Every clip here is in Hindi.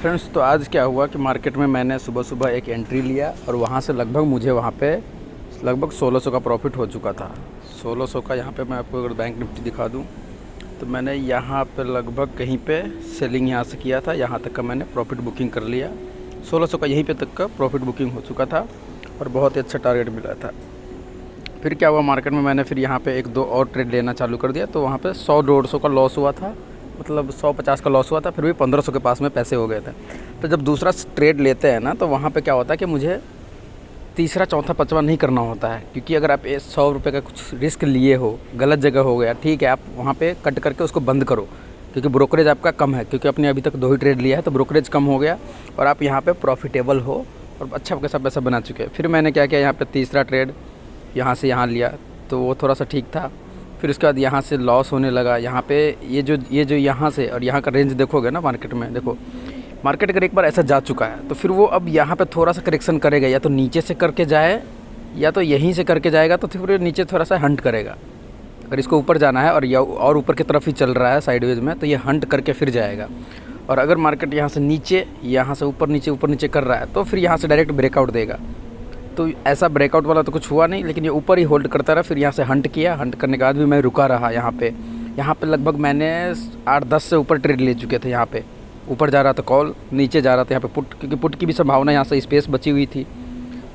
फ्रेंड्स, तो आज क्या हुआ कि मार्केट में मैंने सुबह सुबह एक एंट्री लिया और वहाँ से लगभग मुझे वहाँ पे लगभग 1600 का प्रॉफिट हो चुका था। 1600 का यहाँ पे मैं आपको अगर बैंक निफ्टी दिखा दूँ तो मैंने यहाँ पे लगभग कहीं पे सेलिंग यहाँ से किया था, यहाँ तक का मैंने प्रॉफिट बुकिंग कर लिया। 1600 का यहीं पे तक का प्रॉफिट बुकिंग हो चुका था और बहुत ही अच्छा टारगेट मिला था। फिर क्या हुआ, मार्केट में मैंने फिर यहाँ पे एक दो और ट्रेड लेना चालू कर दिया, तो वहाँ पे 100-150 का लॉस हुआ था, मतलब 150 का लॉस हुआ था, फिर भी 1500 के पास में पैसे हो गए थे। तो जब दूसरा ट्रेड लेते हैं ना, तो वहाँ पे क्या होता है कि मुझे तीसरा चौथा पाँचवा नहीं करना होता है, क्योंकि अगर आप 100 रुपये का कुछ रिस्क लिए हो, गलत जगह हो गया, ठीक है, आप वहाँ पे कट करके उसको बंद करो, क्योंकि ब्रोकरेज आपका कम है, क्योंकि आपने अभी तक 2 ही ट्रेड लिया है, तो ब्रोकरेज कम हो गया और आप यहाँ पे प्रॉफिटेबल हो और अच्छा खासा पैसा बना चुके हैं। फिर मैंने क्या किया, यहाँ पे तीसरा ट्रेड यहाँ से यहाँ लिया, तो वो थोड़ा सा ठीक था। फिर उसके बाद यहाँ से लॉस होने लगा। यहाँ पे ये जो यहाँ से और यहाँ का रेंज देखोगे ना मार्केट में, देखो मार्केट अगर एक बार ऐसा जा चुका है तो फिर वो अब यहाँ पे थोड़ा सा करेक्शन करेगा, या तो नीचे से करके जाए या तो यहीं से करके जाएगा, तो फिर नीचे थोड़ा सा हंट करेगा। अगर इसको ऊपर जाना है और ऊपर की तरफ ही चल रहा है साइडवेज में, तो ये हंट करके फिर जाएगा। और अगर मार्केट यहाँ से नीचे, यहाँ से ऊपर नीचे कर रहा है, तो फिर यहाँ से डायरेक्ट ब्रेकआउट देगा। तो ऐसा ब्रेकआउट वाला तो कुछ हुआ नहीं, लेकिन ये ऊपर ही होल्ड करता रहा। फिर यहाँ से हंट किया, हंट करने के बाद भी मैं रुका रहा। यहाँ पे लगभग मैंने 8-10 से ऊपर ट्रेड ले चुके थे। यहाँ पे ऊपर जा रहा था कॉल, नीचे जा रहा था यहाँ पे पुट, क्योंकि पुट की भी संभावना यहाँ से स्पेस बची हुई थी,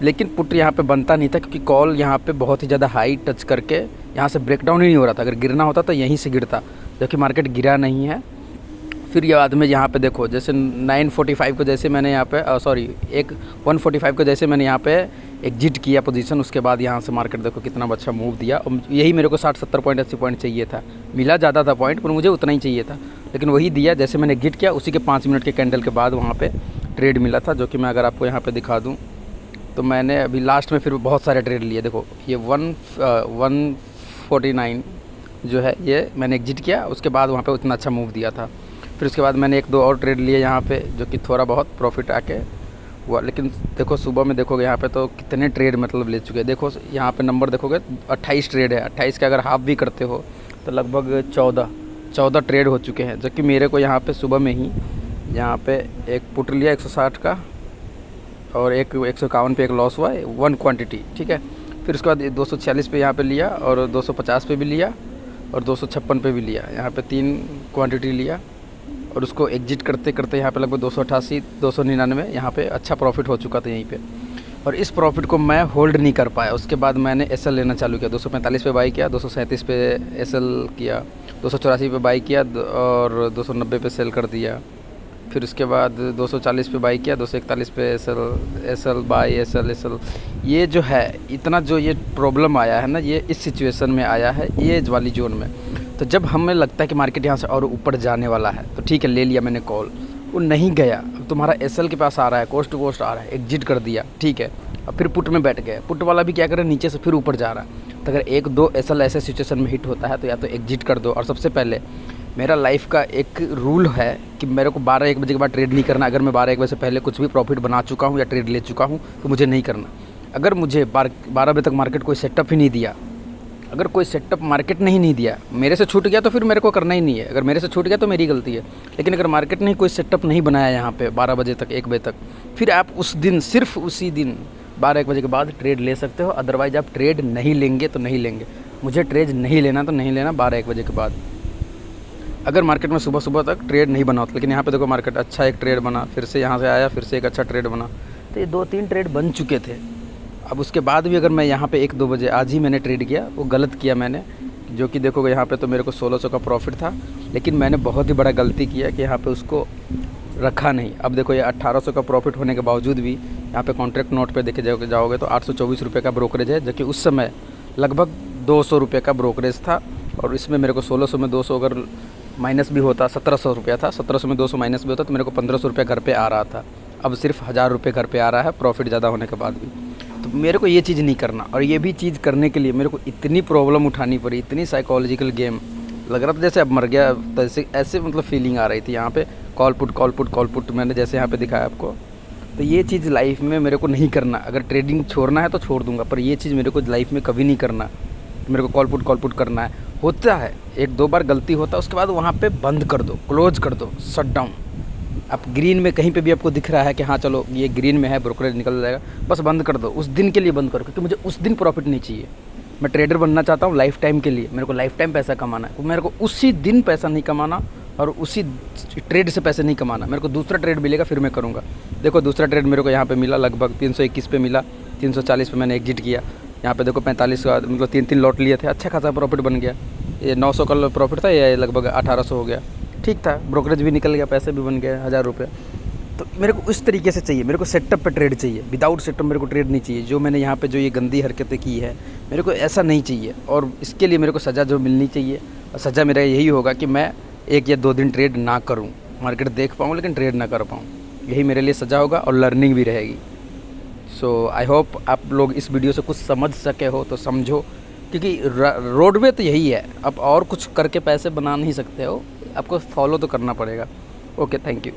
लेकिन पुट यहाँ पे बनता नहीं था, क्योंकि कॉल यहाँ पे बहुत ही ज़्यादा हाई टच करके यहाँ से ब्रेकडाउन ही नहीं हो रहा था। अगर गिरना होता तो यहीं से गिरता, जबकि मार्केट गिरा नहीं है। फिर ये बाद में यहाँ पे देखो, जैसे 945 को जैसे मैंने यहाँ पे 145 को जैसे मैंने यहाँ पे एग्जिट किया पोजीशन, उसके बाद यहाँ से मार्केट देखो कितना अच्छा मूव दिया। और यही मेरे को 60-70 पॉइंट 80 पॉइंट चाहिए था, मिला ज़्यादा था पॉइंट, पर मुझे उतना ही चाहिए था, लेकिन वही दिया। जैसे मैंने एग्जिट किया उसी के 5 मिनट के कैंडल के बाद वहाँ पर ट्रेड मिला था, जो कि मैं अगर आपको यहाँ पर दिखा दूँ तो मैंने अभी लास्ट में फिर बहुत सारे ट्रेड लिए। देखो ये 149 जो है, ये मैंने एग्जिट किया, उसके बाद वहाँ पे उतना अच्छा मूव दिया था। फिर उसके बाद मैंने 1-2 और ट्रेड लिए यहाँ पे, जो कि थोड़ा बहुत प्रॉफिट आके हुआ। लेकिन देखो सुबह में देखोगे यहाँ पे तो कितने ट्रेड मतलब ले चुके हैं। देखो यहाँ पे नंबर देखोगे 28 ट्रेड है। 28 का अगर हाफ भी करते हो तो लगभग 14 ट्रेड हो चुके हैं। जबकि मेरे को यहाँ पे सुबह में ही यहाँ पे एक पुट लिया 160 का और एक 151 पे एक लॉस हुआ, 1 क्वांटिटी, ठीक है। फिर उसके बाद 246 पे यहाँ पे लिया और 250 पे भी लिया और 256 पे भी लिया। यहाँ पे 3 क्वांटिटी लिया और उसको एग्जिट करते करते यहाँ पे लगभग 288 299 यहाँ पे अच्छा प्रॉफिट हो चुका था यहीं पे। और इस प्रॉफिट को मैं होल्ड नहीं कर पाया। उसके बाद मैंने एसएल लेना चालू किया। 245 पे बाई किया, 237 पे एसएल किया, 284 पे बाई किया और 290 पे सेल कर दिया। फिर उसके बाद 240 पे बाई किया, 241 पे एसएल बाई एसएल। ये जो है इतना जो ये प्रॉब्लम आया है ना, ये इस सिचुएशन में आया है, ये वाली जोन में। तो जब हमें लगता है कि मार्केट यहाँ से और ऊपर जाने वाला है, तो ठीक है ले लिया मैंने कॉल, वो नहीं गया। अब तुम्हारा एसएल के पास आ रहा है, कोस्ट टू कोस्ट आ रहा है, एग्जिट कर दिया, ठीक है। अब फिर पुट में बैठ गए, पुट वाला भी क्या करे, नीचे से फिर ऊपर जा रहा है। तो अगर 1-2 एसएल ऐसे सिचुएशन में हिट होता है तो या तो एग्जिट कर दो। और सबसे पहले मेरा लाइफ का एक रूल है कि मेरे को 12-1 बजे के बाद ट्रेड नहीं करना। अगर मैं 12-1 बजे से पहले कुछ भी प्रॉफिट बना चुका हूँ या ट्रेड ले चुका हूँ तो मुझे नहीं करना। अगर मुझे 12 बजे तक मार्केट कोई सेटअप ही नहीं दिया, अगर कोई सेटअप मार्केट ने ही नहीं दिया, मेरे से छूट गया, तो फिर मेरे को करना ही नहीं है। अगर मेरे से छूट गया तो मेरी गलती है। लेकिन अगर मार्केट ने कोई सेटअप नहीं बनाया यहाँ पे 12 बजे तक 1 बजे तक, फिर आप उस दिन, सिर्फ उसी दिन 12-1 बजे के बाद ट्रेड ले सकते हो। अदरवाइज़ आप ट्रेड नहीं लेंगे तो नहीं लेंगे। मुझे ट्रेड नहीं लेना तो नहीं लेना 12-1 बजे के बाद। अगर मार्केट में सुबह तक ट्रेड नहीं बना होता। लेकिन यहाँ पे देखो मार्केट अच्छा एक ट्रेड बना, फिर से यहाँ से आया, फिर से एक अच्छा ट्रेड बना, तो ये 2-3 ट्रेड बन चुके थे। अब उसके बाद भी अगर मैं यहाँ पे 1-2 बजे आज ही मैंने ट्रेड किया, वो गलत किया मैंने, जो कि देखोगे यहाँ पे तो मेरे को 1600 का प्रॉफिट था, लेकिन मैंने बहुत ही बड़ा गलती किया कि यहाँ पे उसको रखा नहीं। अब देखो ये 1800 का प्रॉफिट होने के बावजूद भी यहाँ पे कॉन्ट्रैक्ट नोट पे देखे जाओगे तो 824 रुपये का ब्रोकरेज है, जो कि उस समय लगभग 200 रुपये का ब्रोकरेज था। और इसमें मेरे को 1600 में 200 अगर माइनस भी होता, 1700 रुपया था, 1700 में 200 माइनस भी होता तो मेरे को 1500 रुपये घर पे आ रहा था। अब सिर्फ 1000 रुपये घर पे आ रहा है, प्रॉफिट ज़्यादा होने के बाद भी। तो मेरे को ये चीज़ नहीं करना। और ये भी चीज़ करने के लिए मेरे को इतनी प्रॉब्लम उठानी पड़ी, इतनी साइकोलॉजिकल गेम, लग रहा था जैसे अब मर गया, तो ऐसे मतलब फीलिंग आ रही थी। यहाँ पे कॉल पुट मैंने जैसे यहाँ पे दिखाया आपको। तो ये चीज़ लाइफ में मेरे को नहीं करना। अगर ट्रेडिंग छोड़ना है तो छोड़ दूंगा, पर ये चीज़ मेरे को लाइफ में कभी नहीं करना। मेरे को कॉल पुट करना है। होता है 1-2 बार गलती होता है, उसके बाद वहाँ पे बंद कर दो, क्लोज कर दो, शट डाउन। आप ग्रीन में कहीं पे भी आपको दिख रहा है कि हाँ चलो ये ग्रीन में है, ब्रोकरेज निकल जाएगा, बस बंद कर दो, उस दिन के लिए बंद करो, क्योंकि मुझे उस दिन प्रॉफिट नहीं चाहिए। मैं ट्रेडर बनना चाहता हूँ लाइफ टाइम के लिए, मेरे को लाइफ टाइम पैसा कमाना है, मेरे को उसी दिन पैसा नहीं कमाना और उसी ट्रेड से पैसे नहीं कमाना। मेरे को दूसरा ट्रेड मिलेगा फिर मैं करूँगा। देखो दूसरा ट्रेड मेरे को यहाँ पे मिला, लगभग 321 पे मिला, 340 पे मैंने एग्जिट किया। यहाँ पे देखो 45 का मतलब 3 लॉट लिए थे, अच्छा खासा प्रॉफिट बन गया। ये 900 का प्रॉफिट था, ये लगभग 1800 हो गया, ठीक था। ब्रोकरेज भी निकल गया, पैसे भी बन गए 1000 रुपये। तो मेरे को इस तरीके से चाहिए, मेरे को सेटअप पे ट्रेड चाहिए, विदाउट सेटअप मेरे को ट्रेड नहीं चाहिए। जो मैंने यहाँ पे जो ये गंदी हरकतें की है, मेरे को ऐसा नहीं चाहिए, और इसके लिए मेरे को सज़ा जो मिलनी चाहिए, और सज़ा मेरा यही होगा कि मैं 1 या 2 दिन ट्रेड ना करूँ, मार्केट देख पाऊँ लेकिन ट्रेड ना कर पाऊँ। यही मेरे लिए सज़ा होगा और लर्निंग भी रहेगी। सो आई होप आप लोग इस वीडियो से कुछ समझ सके हो तो समझो, क्योंकि रोड वे तो यही है, आप और कुछ करके पैसे बना नहीं सकते हो, आपको फॉलो तो करना पड़ेगा। Okay, thank you.